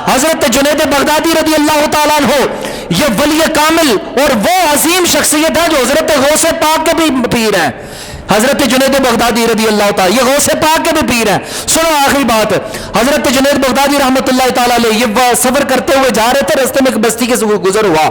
حضرت جنید بغدادی رضی اللہ تعالیٰ عنہ یہ ولی کامل اور وہ عظیم شخصیت ہے جو حضرت غوث پاک کے بھی پیر ہیں. حضرت جنید بغدادی رضی اللہ تعالیٰ یہ غوث پاک کے بھی پیر ہیں. سنو آخری بات, حضرت جنید بغدادی رحمۃ اللہ تعالیٰ علیہ یہ سفر کرتے ہوئے جا رہے تھے, رستے میں ایک بستی کے گزر ہوا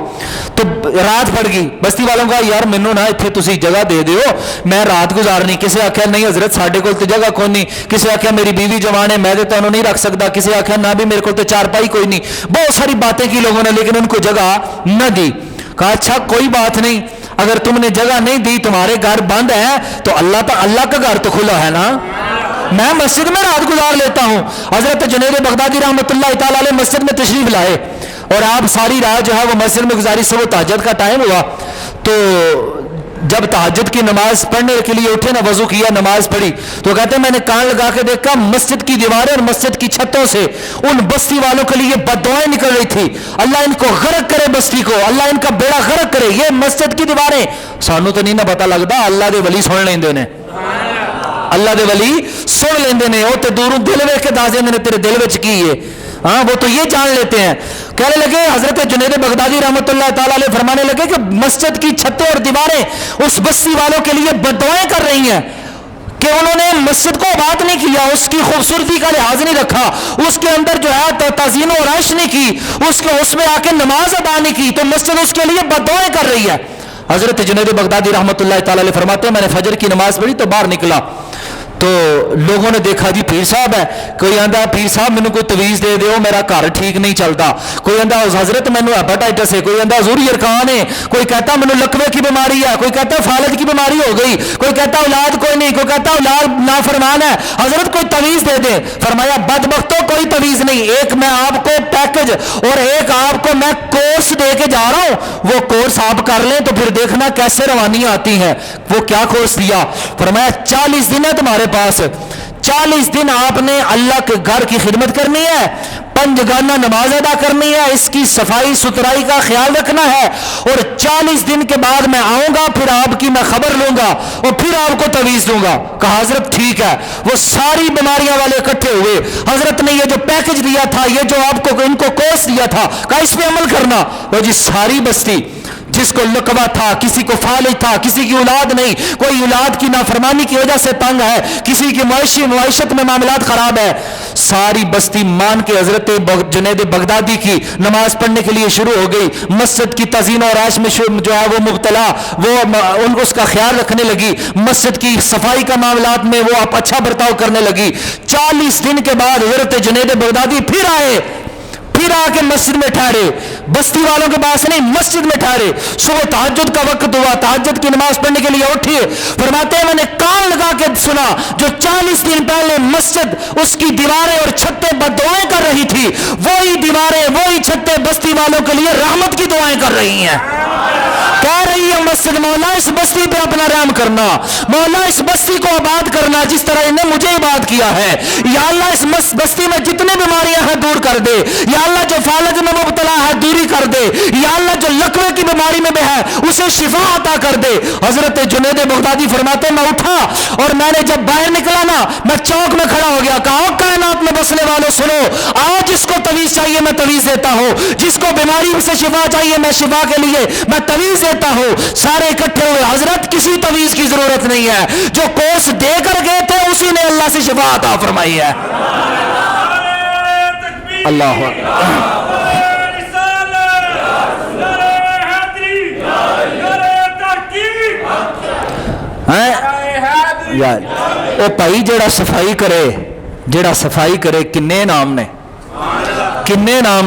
تو رات پڑ گئی. بستی والوں کا یار مینوں نہ اتنے تسی جگہ دے دیو, میں رات گزارنی. کسی آخیا نہیں حضرت ساڈے کول تے جگہ کوئی نہیں. کسی آخیا میری بیوی جوان ہے میں تو نہیں رکھ سکتا. کسی آخیا نہ بھی میرے کو تے چارپائی کوئی نہیں. بہت ساری باتیں کی لوگوں نے لیکن ان کو جگہ نہ دی. کہا اچھا کوئی بات نہیں, اگر تم نے جگہ نہیں دی, تمہارے گھر بند ہے تو اللہ کا گھر تو کھلا ہے نا, میں مسجد میں رات گزار لیتا ہوں. حضرت جنید بغدادی رحمۃ اللہ تعالیٰ علیہ مسجد میں تشریف لائے اور آپ ساری رات جو ہے وہ مسجد میں گزاری. صبح تہجد کا ٹائم ہوا تو جب تہجد کی نماز پڑھنے کے لیے اٹھے نا, وضو کیا, نماز پڑھی, تو کہتے ہیں میں نے کان لگا کے دیکھا مسجد کی دیواریں اور مسجد کی چھتوں سے ان بستی والوں کے لیے بد دعائیں نکل رہی تھی. اللہ ان کو غرق کرے, بستی کو اللہ ان کا بیڑا غرق کرے. یہ مسجد کی دیواریں سانو تو نہیں نہ پتا لگتا, اللہ دے ولی سن لیندے نے, اللہ دے ولی سن لیندے نے. وہ تے دوروں دل ویکھ کے دس دیندے نے تیرے دل وچ کی ہے, ہاں وہ تو یہ جان لیتے ہیں. کہنے لگے حضرت جنید بغدادی رحمۃ اللہ تعالیٰ علیہ فرمانے لگے کہ مسجد کی چھتیں اور دیواریں اس بستی والوں کے لیے بد دعائیں کر رہی ہیں کہ انہوں نے مسجد کو آباد نہیں کیا, اس کی خوبصورتی کا لحاظ نہیں رکھا, اس کے اندر جو ہے تزئین و آرائش نہیں کی, اس میں آ کے نماز ادا نہیں کی, تو مسجد اس کے لیے بد دعائیں کر رہی ہے. حضرت جنید بغدادی رحمۃ اللہ تعالیٰ علیہ فرماتے ہیں میں نے فجر کی نماز پڑھی تو باہر نکلا تو لوگوں نے دیکھا جی پیر صاحب ہے. کوئی آندا پیر صاحب مینوں کوئی تویز دے دیو, میرا گھر ٹھیک نہیں چلتا. کوئی آندا حضرت مینوں ہیپاٹائٹس ہے. کوئی آندا حضور یرکان ہے. کوئی کہتا مینوں لکوے کی بیماری ہے. کوئی کہتا فالج کی بیماری ہو گئی. کوئی کہتا اولاد کوئی نہیں. کوئی کہتا اولاد نافرمان ہے. حضرت کوئی تویز دے دے. فرمایا بدبختوں کوئی تویز نہیں, ایک میں آپ کو پیکج اور ایک آپ کو میں کورس دے کے جا رہا ہوں, وہ کورس آپ کر لیں تو پھر دیکھنا کیسے روانیاں آتی ہیں. وہ کیا کورس دیا؟ فرمایا 40 دن ہے تمہارے پاس, 40 دن آپ نے اللہ کے گھر کی خدمت کرنی ہے, 5 جگانہ نماز ادا کرنی ہے, اس کی صفائی ستھرائی کا خیال رکھنا ہے, اور 40 دن کے بعد میں آؤں گا, پھر آپ کی میں خبر لوں گا اور پھر آپ کو تویز دوں گا. کہا حضرت ٹھیک ہے. وہ ساری بیماریاں والے اکٹھے ہوئے. حضرت نے یہ جو پیکج دیا تھا, یہ جو آپ کو ان کو کورس دیا تھا, کہا اس پہ عمل کرنا. وہ جی ساری بستی جس کو لقبہ تھا, کسی کو فالج تھا, کسی کی اولاد نہیں, کوئی اولاد کی نافرمانی کی وجہ سے تنگ ہے, کسی کی معیشت میں معاملات خراب ہے, ساری بستی مان کے حضرت جنید بغدادی کی نماز پڑھنے کے لیے شروع ہو گئی. مسجد کی تزئین و آرائش میں جو ہے وہ مبتلا, وہ اس کا خیال رکھنے لگی. مسجد کی صفائی کا معاملات میں وہ اچھا برتاؤ کرنے لگی. 40 دن کے بعد حضرت جنید بغدادی پھر آئے, پھر آ کے مسجد میں ٹھہرے. بستی والوں کے پاس نہیں, مسجد میں ٹھہرے. صبح تہجد کا وقت ہوا, تہجد کی نماز پڑھنے کے لیے اٹھے. فرماتے ہیں میں نے کان لگا کے سنا جو 40 دن پہلے مسجد اس کی دیواریں اور چھتیں بد دعائیں کر رہی تھی, وہی دیواریں وہی چھتیں بستی والوں کے لیے رحمت کی دعائیں کر رہی ہیں. کہہ رہی ہے مسجد مولا اس بستی پہ اپنا رحم کرنا, مولا اس بستی کو آباد کرنا جس طرح انہیں مجھے آباد کیا ہے. یا اللہ اس بستی میں جتنے بیماریاں ہیں دور کر دے. یا اللہ جو فالج میں مبتلا ہے دوری کر دے. یا اللہ جو لکوے کی بیماری میں ہے اسے شفا عطا کر دے. حضرت جنید بغدادی فرماتے میں اٹھا اور میں نے جب باہر نکلا نا, میں چوک میں کھڑا ہو گیا. کہا کائنات میں بسنے والوں سنو, آج جس کو تویز چاہیے میں تویز دیتا ہوں, جس کو بیماری سے شفا چاہیے میں شفا کے لیے میں تویز دیتا ہوں. سارے اکٹھے ہوئے. حضرت کسی تویز کی ضرورت نہیں ہے, جو کورس دے کر گئے تھے اسی نے اللہ سے شفا عطا فرمائی ہے. اللہ یار او بھائی جڑا صفائی کرے کنے نام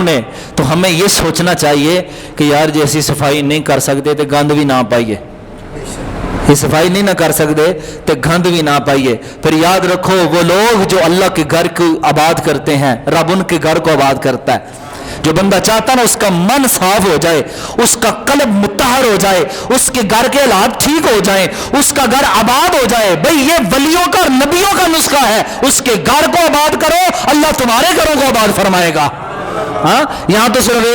نے. تو ہمیں یہ سوچنا چاہیے کہ یار جیسی صفائی نہیں کر سکتے تو گند بھی نہ پائیے, یہ صفائی نہیں نہ کر سکتے تو گند بھی نہ پائیے. پھر یاد رکھو وہ لوگ جو اللہ کے گھر کو آباد کرتے ہیں, رب ان کے گھر کو آباد کرتا ہے. جو بندہ چاہتا نا اس کا من صاف ہو جائے, اس کا قلب مطہر ہو جائے, اس کے گھر کے حالات ٹھیک ہو جائیں, اس کا گھر آباد ہو جائے. بھئی یہ ولیوں کا اور نبیوں کا نسخہ ہے, اس کے گھر کو آباد کرو, اللہ تمہارے گھروں کو آباد فرمائے گا. ہاں یہاں تو صرف